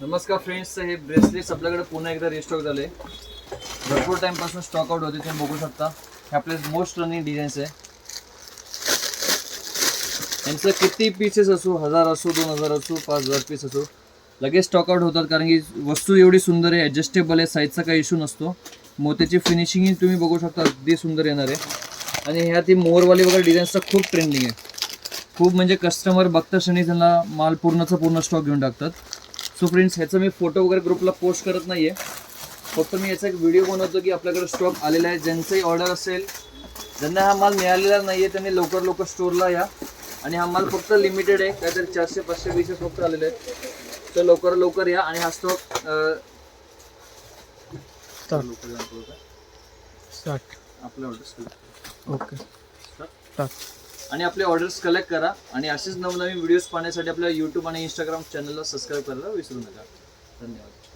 नमस्कार फ्रेंड्स, हे ब्रेसलेट्स आपल्याकडे पुन्हा एकदा रिस्टॉक झाले. भरपूर टाइमपासून स्टॉक आउट होते, तुम्ही बघू शकता. हे आपले मोस्ट रनिंग डिझाईन्स आहे. यांचं किती पीसेस असो, 1000 असो, 2000 असो, 5000 पीस असो, लगेच स्टॉक आउट होतात. कारण की वस्तू एवढी सुंदर आहे, ॲडजस्टेबल आहे, साईजचा काही इश्यू नसतो. मोत्याची फिनिशिंग तुम्ही बघू शकता, अगदी सुंदर येणार आहे. आणि ह्या ती मोरवाली वगैरे डिझाईन्सचा खूप ट्रेंडिंग आहे. खूप म्हणजे कस्टमर बघता क्षणी त्यांना माल पूर्णचा पूर्ण स्टॉक घेऊन टाकतात. सो फ्रेंड्स, ह्याचं मी फोटो वगैरे ग्रुपला पोस्ट करत नाही आहे. फक्त मी याचा एक व्हिडिओ बनवतो की आपल्याकडे स्टॉक आलेला आहे. ज्यांचंही ऑर्डर असेल, ज्यांना हा माल मिळालेला नाही आहे, त्यांनी लवकर स्टोअरला या. आणि हा माल फक्त लिमिटेड आहे, काहीतरी 400-500 पीसेस फक्त आलेले आहेत. तर लवकर या. आणि हा स्टॉक आपल्या ऑर्डर्स ओके. आणि आपले ऑर्डर्स कलेक्ट करा. आणि असेच नवनवीन व्हिडिओज पाहण्यासाठी आपल्या यूट्यूब आणि इंस्टाग्राम चॅनलला सबस्क्राईब करायला विसरू नका. धन्यवाद.